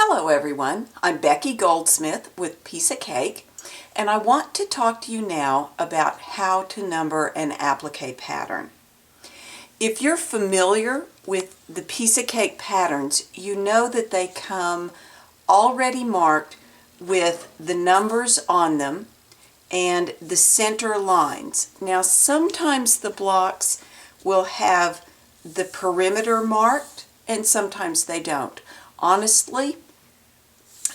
Hello everyone, I'm Becky Goldsmith with Piece of Cake, and I want to talk to you now about how to number an applique pattern. If you're familiar with the Piece of Cake patterns, you know that they come already marked with the numbers on them and the center lines. Now sometimes the blocks will have the perimeter marked and sometimes they don't. Honestly,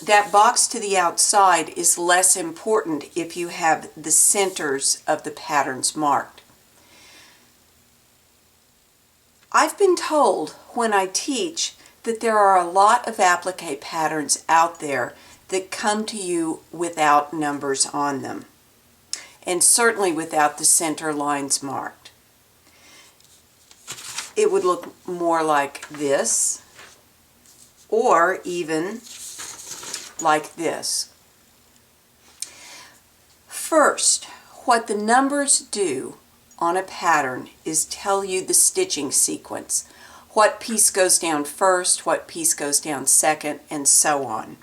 that box to the outside is less important if you have the centers of the patterns marked. I've been told when I teach that there are a lot of applique patterns out there that come to you without numbers on them, and certainly without the center lines marked. It would look more like this, or even like this. First, what the numbers do on a pattern is tell you the stitching sequence. What piece goes down first, what piece goes down second, and so on.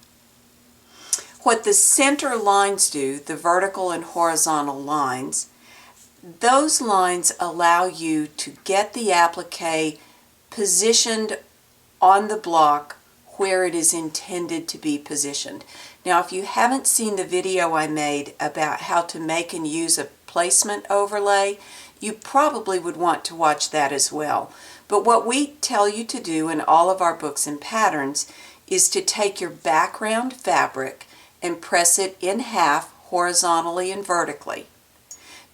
What the center lines do, the vertical and horizontal lines, those lines allow you to get the applique positioned on the block where it is intended to be positioned. Now, if you haven't seen the video I made about how to make and use a placement overlay, you probably would want to watch that as well. But what we tell you to do in all of our books and patterns is to take your background fabric and press it in half horizontally and vertically.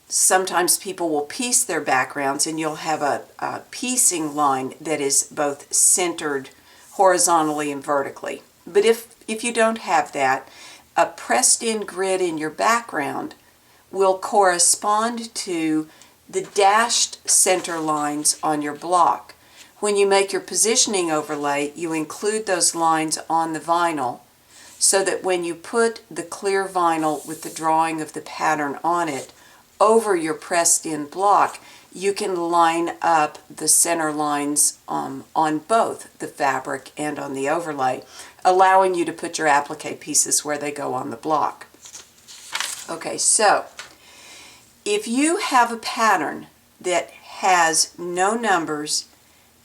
Sometimes people will piece their backgrounds and you'll have a piecing line that is both centered horizontally and vertically. But if you don't have that, a pressed in grid in your background will correspond to the dashed center lines on your block. When you make your positioning overlay, you include those lines on the vinyl so that when you put the clear vinyl with the drawing of the pattern on it over your pressed in block, you can line up the center lines on both the fabric and on the overlay, allowing you to put your applique pieces where they go on the block. Okay, so if you have a pattern that has no numbers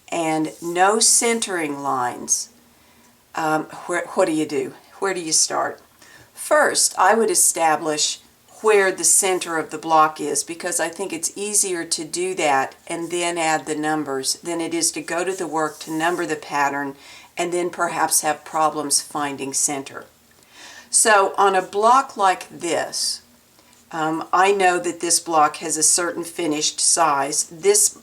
and no centering lines, what do? Where do you start? First, I would establish where the center of the block is, because I think it's easier to do that and then add the numbers than it is to go to the work to number the pattern and then perhaps have problems finding center. So on a block like this, I know that this block has a certain finished size. This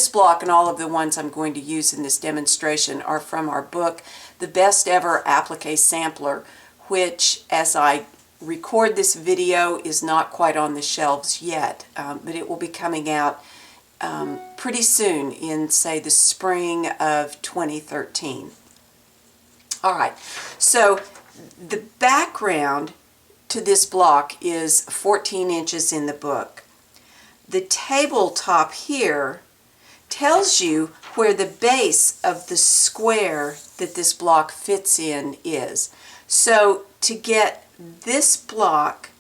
block and all of the ones I'm going to use in this demonstration are from our book, The Best Ever Applique Sampler, which, as I record this video, is not quite on the shelves yet, but it will be coming out pretty soon in, say, the spring of 2013. All right, so the background to this block is 14 inches in the book. The tabletop here tells you where the base of the square that this block fits in is. So to get this block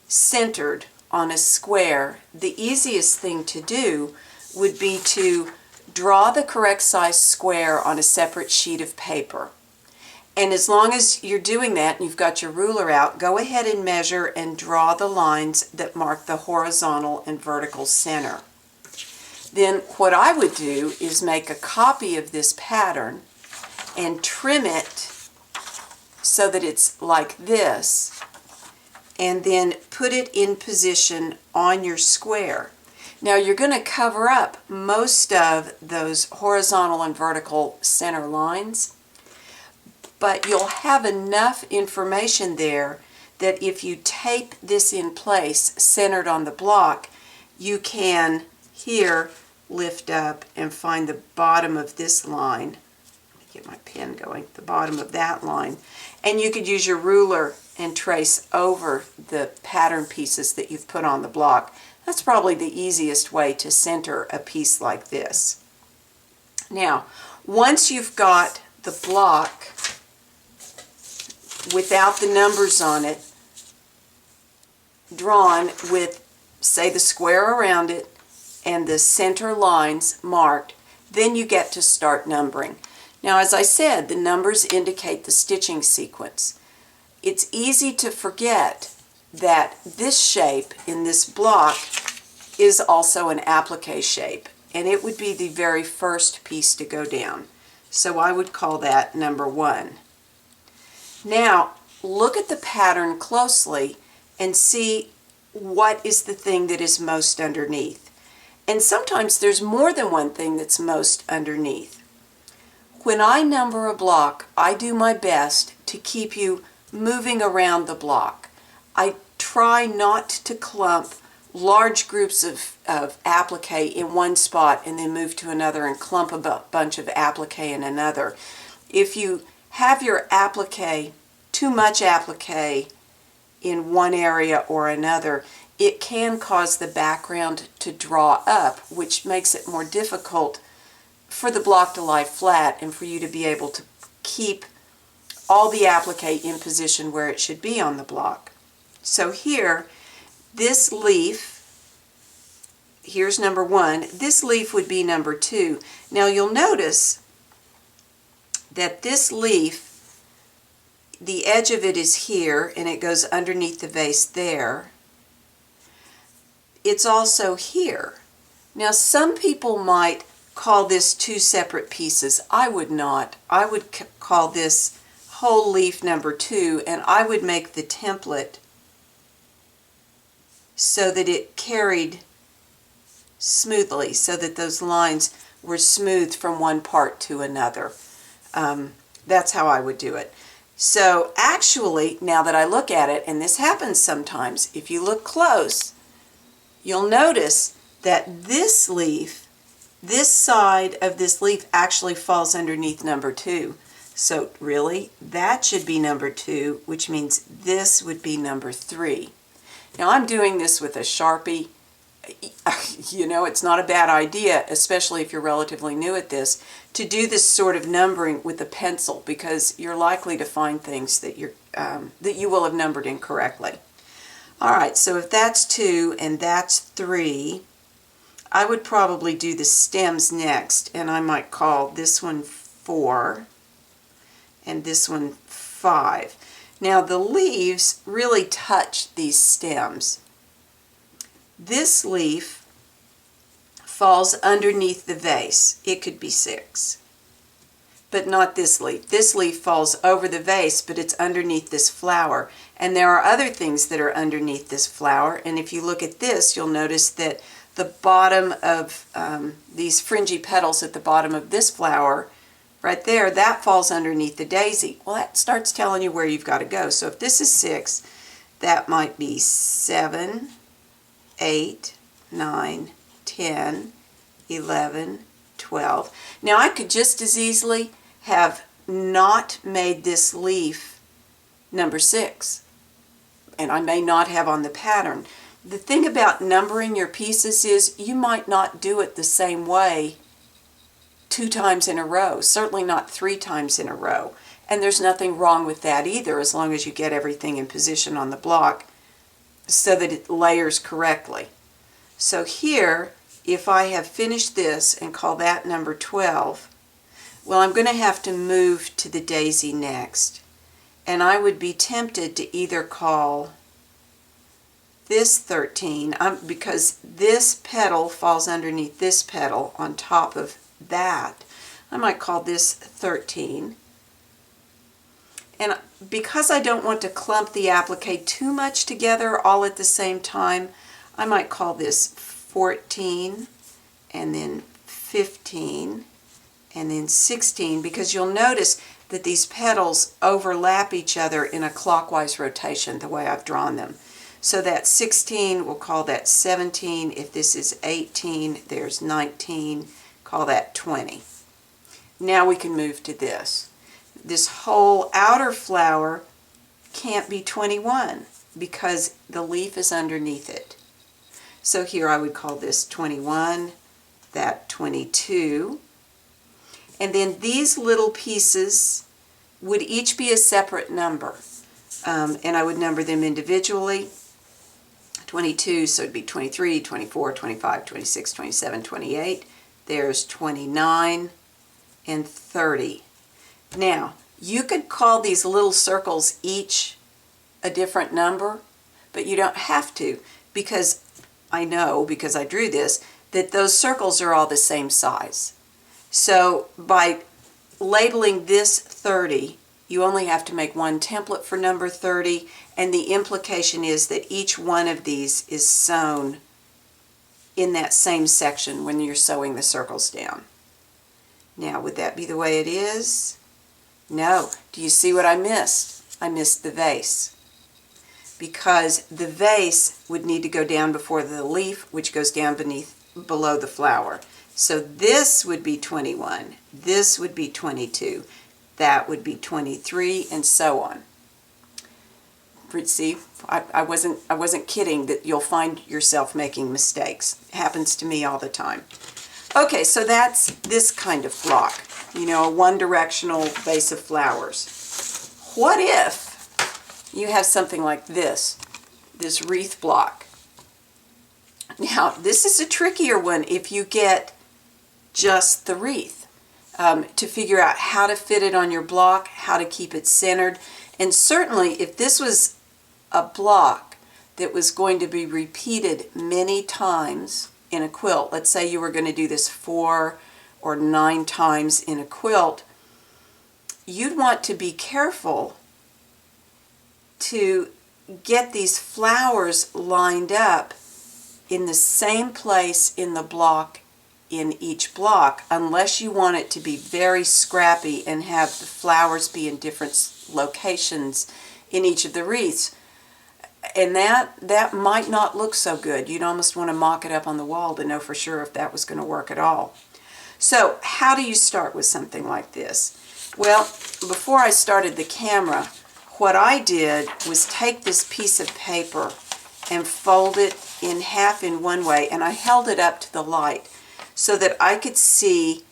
centered on a square, the easiest thing to do would be to draw the correct size square on a separate sheet of paper. And as long as you're doing that and you've got your ruler out, go ahead and measure and draw the lines that mark the horizontal and vertical center. Then what I would do is make a copy of this pattern and trim it so that it's like this, and then put it in position on your square. Now you're going to cover up most of those horizontal and vertical center lines, but you'll have enough information there that if you tape this in place centered on the block, you can here lift up and find the bottom of this line. Get my pen going, the bottom of that line, and you could use your ruler and trace over the pattern pieces that you've put on the block. That's probably the easiest way to center a piece like this. Now, once you've got the block without the numbers on it, drawn with, say, the square around it and the center lines marked, then you get to start numbering. Now, as I said, the numbers indicate the stitching sequence. It's easy to forget that this shape in this block is also an applique shape, and it would be the very first piece to go down. So I would call that number 1. Now, look at the pattern closely and see what is the thing that is most underneath. And sometimes there's more than one thing that's most underneath. When I number a block, I do my best to keep you moving around the block. I try not to clump large groups of applique in one spot and then move to another and clump a bunch of applique in another. If you have your applique, too much applique in one area or another, it can cause the background to draw up, which makes it more difficult for the block to lie flat and for you to be able to keep all the applique in position where it should be on the block. So here, this leaf, here's number 1, this leaf would be number 2. Now you'll notice that this leaf, the edge of it is here and it goes underneath the vase there. It's also here. Now some people might call this 2 separate pieces. I would not. I would call this whole leaf number 2, and I would make the template so that it carried smoothly, so that those lines were smooth from one part to another. That's how I would do it. So actually, now that I look at it, and this happens sometimes, if you look close, you'll notice that this leaf, this side of this leaf actually falls underneath number 2. So really, that should be number 2, which means this would be number 3. Now I'm doing this with a Sharpie. You know, it's not a bad idea, especially if you're relatively new at this, to do this sort of numbering with a pencil, because you're likely to find things that you will have numbered incorrectly. All right, so if that's 2 and that's 3, I would probably do the stems next, and I might call this one 4 and this one 5. Now the leaves really touch these stems. This leaf falls underneath the vase. It could be 6, but not this leaf. This leaf falls over the vase, but it's underneath this flower. And there are other things that are underneath this flower, and if you look at this, you'll notice that the bottom of these fringy petals at the bottom of this flower, right there, that falls underneath the daisy. Well, that starts telling you where you've got to go. So if this is 6, that might be 7, 8, 9, 10, 11, 12. Now I could just as easily have not made this leaf number 6, and I may not have on the pattern. The thing about numbering your pieces is you might not do it the same way 2 times in a row, certainly not 3 times in a row. And there's nothing wrong with that either, as long as you get everything in position on the block so that it layers correctly. So here, if I have finished this and call that number 12, well, I'm going to have to move to the daisy next. And I would be tempted to either call this 13, because this petal falls underneath this petal on top of that. I might call this 13. And because I don't want to clump the applique too much together all at the same time, I might call this 14, and then 15, and then 16, because you'll notice that these petals overlap each other in a clockwise rotation the way I've drawn them. So that's 16, we'll call that 17. If this is 18, there's 19, call that 20. Now we can move to this. This whole outer flower can't be 21 because the leaf is underneath it. So here I would call this 21, that 22. And then these little pieces would each be a separate number. and I would number them individually. 22, so it'd be 23, 24, 25, 26, 27, 28. There's 29 and 30. Now, you could call these little circles each a different number, but you don't have to, because I know, because I drew this, that those circles are all the same size. So by labeling this 30, you only have to make one template for number 30, and the implication is that each one of these is sewn in that same section when you're sewing the circles down. Now, would that be the way it is? No. Do you see what I missed? I missed the vase. Because the vase would need to go down before the leaf, which goes down below the flower. So this would be 21, this would be 22, that would be 23, and so on. See, I wasn't kidding that you'll find yourself making mistakes. It happens to me all the time. Okay, so that's this kind of block, you know, a one-directional vase of flowers. What if you have something like this wreath block? Now, this is a trickier one if you get just the wreath, to figure out how to fit it on your block, how to keep it centered. And certainly if this was a block that was going to be repeated many times in a quilt, let's say you were going to do this 4 or 9 times in a quilt, you'd want to be careful to get these flowers lined up in the same place in the block in each block, unless you want it to be very scrappy and have the flowers be in different locations in each of the wreaths. And that might not look so good. You'd almost want to mock it up on the wall to know for sure if that was going to work at all. So how do you start with something like this? Well, before I started the camera, what I did was take this piece of paper and fold it in half in one way, and I held it up to the light so that I could see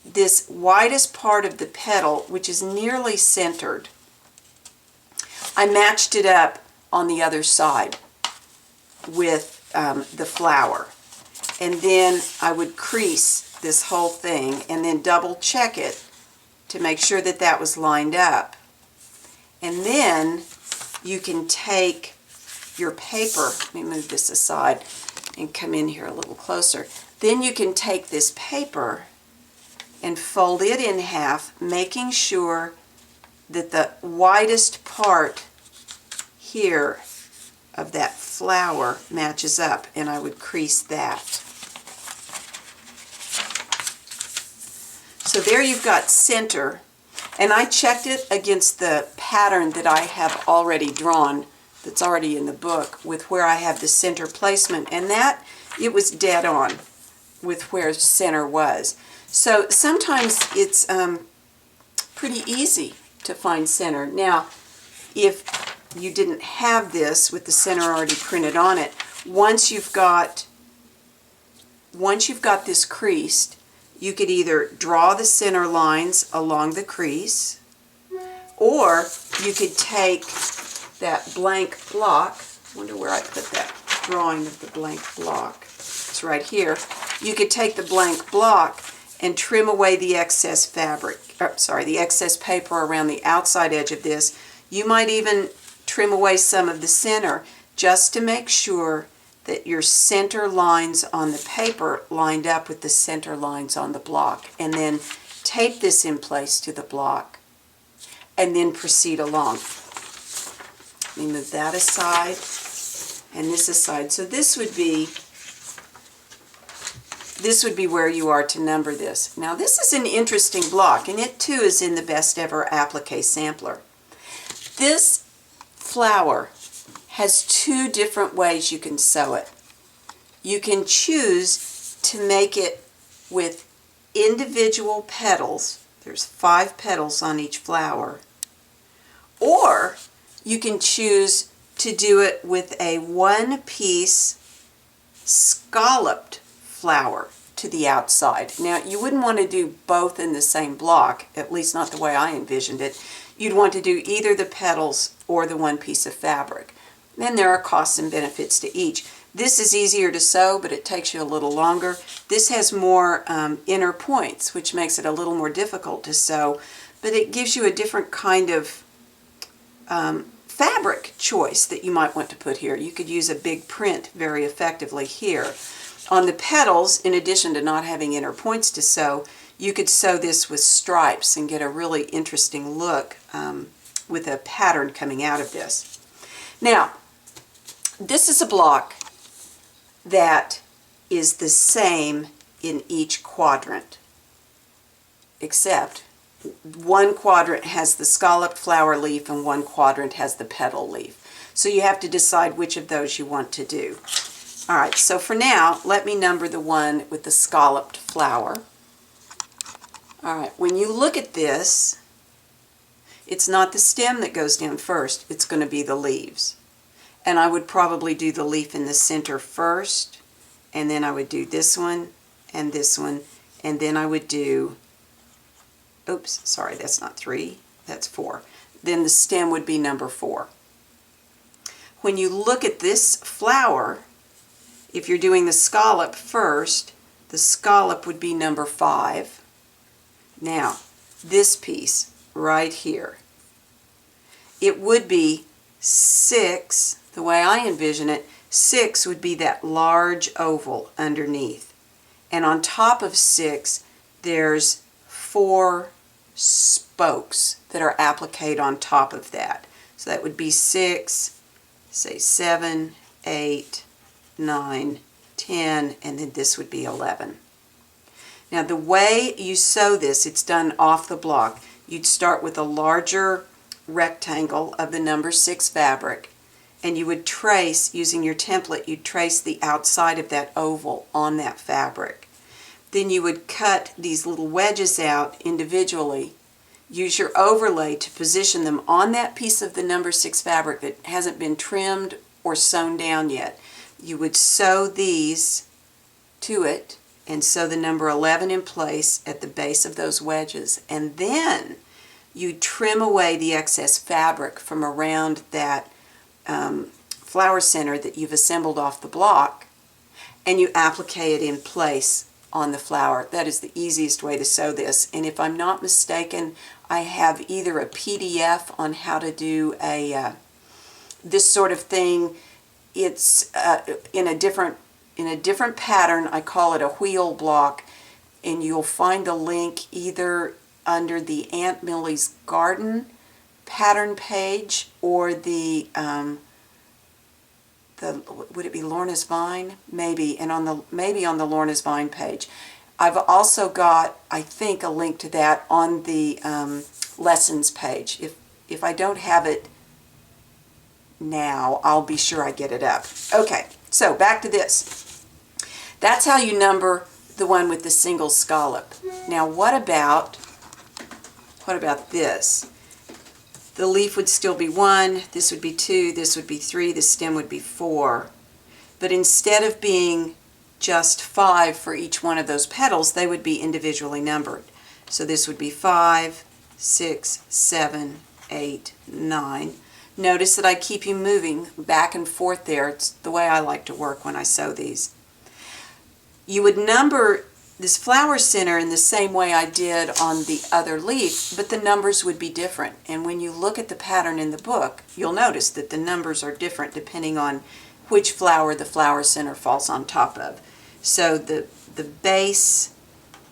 this widest part of the petal, which is nearly centered. I matched it up on the other side with the flower, and then I would crease this whole thing and then double check it to make sure that that was lined up. And then you can take your paper, let me move this aside and come in here a little closer. Then you can take this paper and fold it in half, making sure that the widest part here of that flower matches up, and I would crease that. So there you've got center, and I checked it against the pattern that I have already drawn, that's already in the book, with where I have the center placement, and that, it was dead on with where center was. So sometimes it's pretty easy to find center. Now, if you didn't have this with the center already printed on it, once you've got this creased, you could either draw the center lines along the crease, or you could take that blank block. I wonder where I put that drawing of the blank block. It's right here. You could take the blank block and trim away the excess the excess paper around the outside edge of this. You might even trim away some of the center just to make sure that your center lines on the paper lined up with the center lines on the block, and then tape this in place to the block and then proceed along. Let me move that aside and this aside. So this would be where you are to number this. Now this is an interesting block, and it too is in the Best Ever Applique Sampler. This flower has 2 different ways you can sew it. You can choose to make it with individual petals. There's 5 petals on each flower. Or you can choose to do it with a one-piece scalloped flower to the outside. Now, you wouldn't want to do both in the same block, at least not the way I envisioned it. You'd want to do either the petals or the one piece of fabric. Then there are costs and benefits to each. This is easier to sew, but it takes you a little longer. This has more inner points, which makes it a little more difficult to sew, but it gives you a different kind of fabric choice that you might want to put here. You could use a big print very effectively here. On the petals, in addition to not having inner points to sew, you could sew this with stripes and get a really interesting look with a pattern coming out of this. Now, this is a block that is the same in each quadrant, except one quadrant has the scalloped flower leaf and one quadrant has the petal leaf. So you have to decide which of those you want to do. All right, so for now, let me number the one with the scalloped flower. All right, when you look at this, it's not the stem that goes down first, it's going to be the leaves. And I would probably do the leaf in the center first, and then I would do this one, and then I would do, oops, sorry, that's not 3, that's 4. Then the stem would be number 4. When you look at this flower, if you're doing the scallop first, the scallop would be number 5. Now, this piece right here, it would be 6, the way I envision it, 6 would be that large oval underneath. And on top of 6, there's 4 spokes that are appliqued on top of that. So that would be 6, say 7, 8, 9, 10, and then this would be 11. Now the way you sew this, it's done off the block. You'd start with a larger rectangle of the number 6 fabric, and you would trace, using your template, you'd trace the outside of that oval on that fabric. Then you would cut these little wedges out individually, use your overlay to position them on that piece of the number 6 fabric that hasn't been trimmed or sewn down yet. You would sew these to it and sew the number 11 in place at the base of those wedges, and then you trim away the excess fabric from around that flower center that you've assembled off the block, and you applique it in place on the flower. That is the easiest way to sew this, and if I'm not mistaken, I have either a PDF on how to do a this sort of thing. It's in a different pattern. I call it a wheel block, and you'll find the link either under the Aunt Millie's Garden pattern page or the would it be Lorna's Vine? Maybe, and maybe on the Lorna's Vine page. I've also got, I think, a link to that on the lessons page. If I don't have it now, I'll be sure I get it up. Okay, so back to this. That's how you number the one with the single scallop. Now what about this? The leaf would still be 1, this would be 2, this would be 3, the stem would be 4. But instead of being just 5 for each one of those petals, they would be individually numbered. So this would be 5, 6, 7, 8, 9. Notice that I keep you moving back and forth there. It's the way I like to work when I sew these. You would number this flower center in the same way I did on the other leaf, but the numbers would be different. And when you look at the pattern in the book, you'll notice that the numbers are different depending on which flower the flower center falls on top of. So the base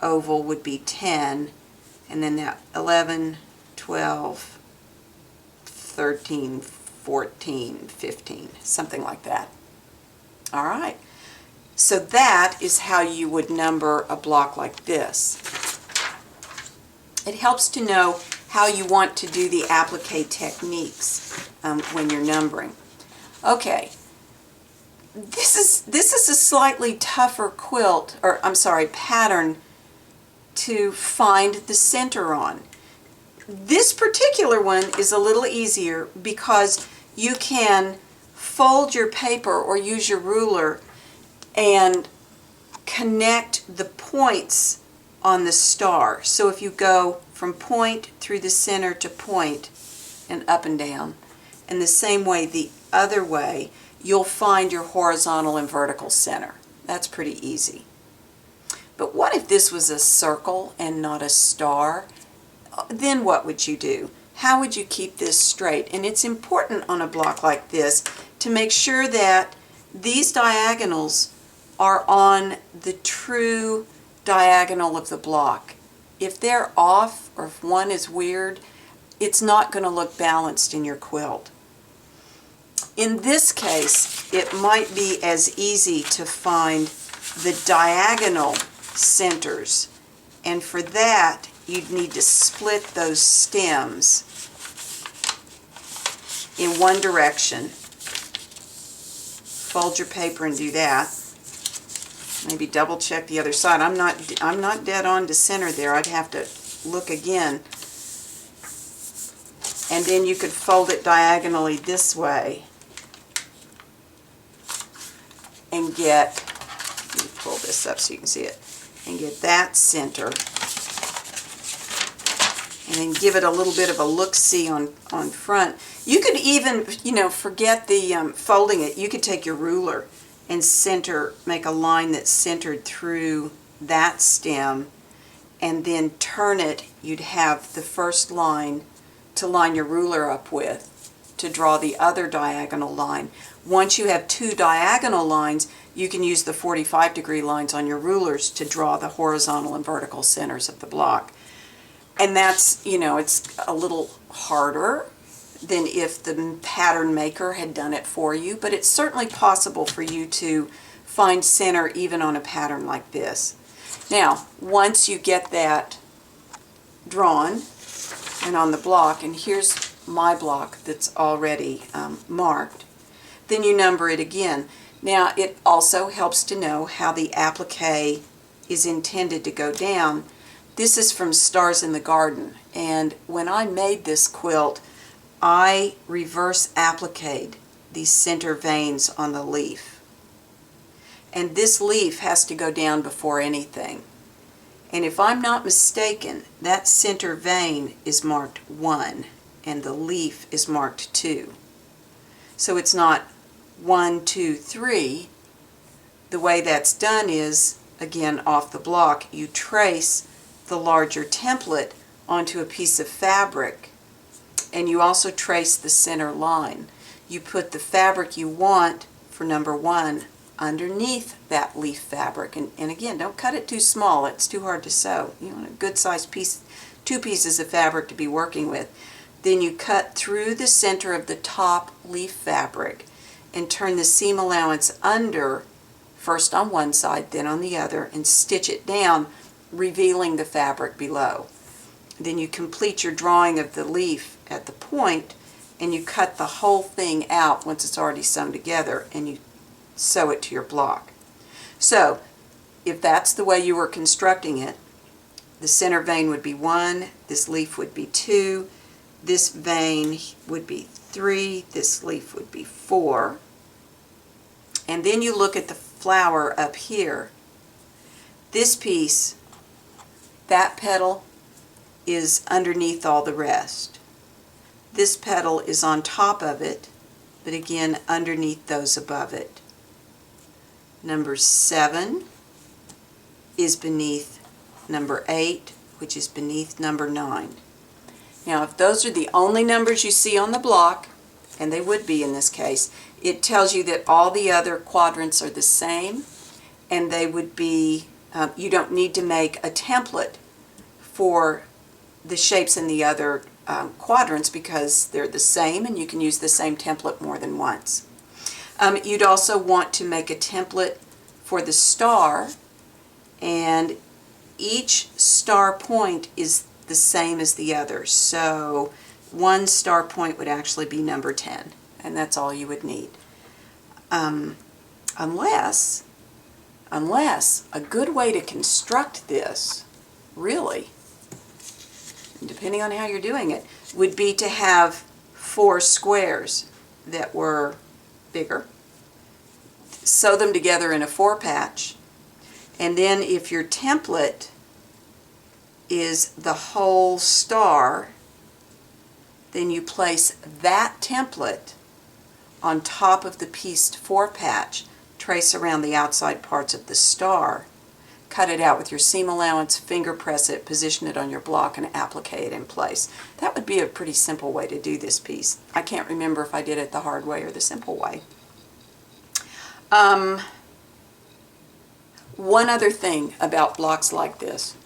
oval would be 10, and then that 11, 12, 13, 14, 15, something like that. All right. So that is how you would number a block like this. It helps to know how you want to do the applique techniques when you're numbering. Okay, this is a slightly tougher quilt, or I'm sorry, pattern to find the center on. This particular one is a little easier because you can fold your paper or use your ruler and connect the points on the star. So if you go from point through the center to point and up and down, and the same way the other way, you'll find your horizontal and vertical center. That's pretty easy. But what if this was a circle and not a star? Then what would you do? How would you keep this straight? And it's important on a block like this to make sure that these diagonals are on the true diagonal of the block. If they're off, or if one is weird, it's not going to look balanced in your quilt. In this case, it might be as easy to find the diagonal centers, and for that you'd need to split those stems in one direction. Fold your paper and do that. Maybe double check the other side. I'm not dead on to center there. I'd have to look again. And then you could fold it diagonally this way and get, let me pull this up so you can see it, and get that center. And then give it a little bit of a look-see on front. You could even, forget the folding it. You could take your ruler and make a line that's centered through that stem, and then turn it. You'd have the first line to line your ruler up with to draw the other diagonal line. Once you have two diagonal lines, you can use the 45-degree lines on your rulers to draw the horizontal and vertical centers of the block. And that's, it's a little harder than if the pattern maker had done it for you, but it's certainly possible for you to find center even on a pattern like this. Now, once you get that drawn and on the block, and here's my block that's already marked, then you number it again. Now, it also helps to know how the applique is intended to go down. This is from Stars in the Garden, and when I made this quilt, I reverse appliqued these center veins on the leaf. And this leaf has to go down before anything. And if I'm not mistaken, that center vein is marked 1 and the leaf is marked 2. So it's not 1, 2, 3. The way that's done is, again, off the block, you trace the larger template onto a piece of fabric, and you also trace the center line. You put the fabric you want for number 1 underneath that leaf fabric, and again, don't cut it too small. It's too hard to sew. You want a good sized piece, 2 pieces of fabric to be working with. Then you cut through the center of the top leaf fabric and turn the seam allowance under, first on one side, then on the other, and stitch it down, revealing the fabric below. Then you complete your drawing of the leaf at the point, and you cut the whole thing out once it's already sewn together, and you sew it to your block. So if that's the way you were constructing it, the center vein would be 1, this leaf would be 2, this vein would be 3, this leaf would be 4, and then you look at the flower up here. This piece, that petal is underneath all the rest. This petal is on top of it, but again underneath those above it. Number 7 is beneath number 8, which is beneath number 9. Now, if those are the only numbers you see on the block, and they would be in this case, it tells you that all the other quadrants are the same, and they would be, you don't need to make a template for the shapes in the other quadrants because they're the same, and you can use the same template more than once. You'd also want to make a template for the star, and each star point is the same as the other. So one star point would actually be number 10, and that's all you would need. Unless a good way to construct this, really, depending on how you're doing it, would be to have 4 squares that were bigger, sew them together in a 4-patch, And then if your template is the whole star, then you place that template on top of the pieced 4 patch, trace around the outside parts of the star, cut it out with your seam allowance, finger press it, position it on your block, and applique it in place. That would be a pretty simple way to do this piece. I can't remember if I did it the hard way or the simple way. One other thing about blocks like this.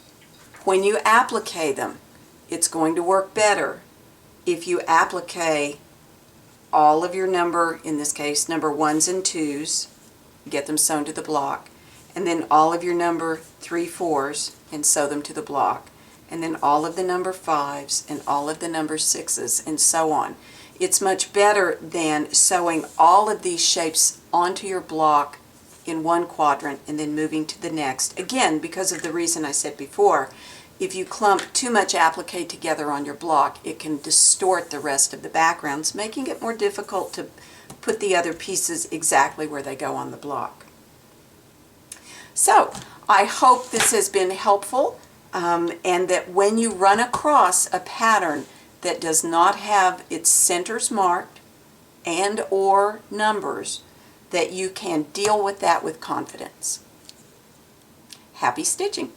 When you applique them, it's going to work better if you applique all of your number, in this case, number 1s and 2s, get them sewn to the block, and then all of your number 3, 4s and sew them to the block, and then all of the number 5s and all of the number 6s and so on. It's much better than sewing all of these shapes onto your block in one quadrant and then moving to the next. Again, because of the reason I said before, if you clump too much applique together on your block, it can distort the rest of the backgrounds, making it more difficult to put the other pieces exactly where they go on the block. So, I hope this has been helpful, and that when you run across a pattern that does not have its centers marked and or numbers, that you can deal with that with confidence. Happy stitching!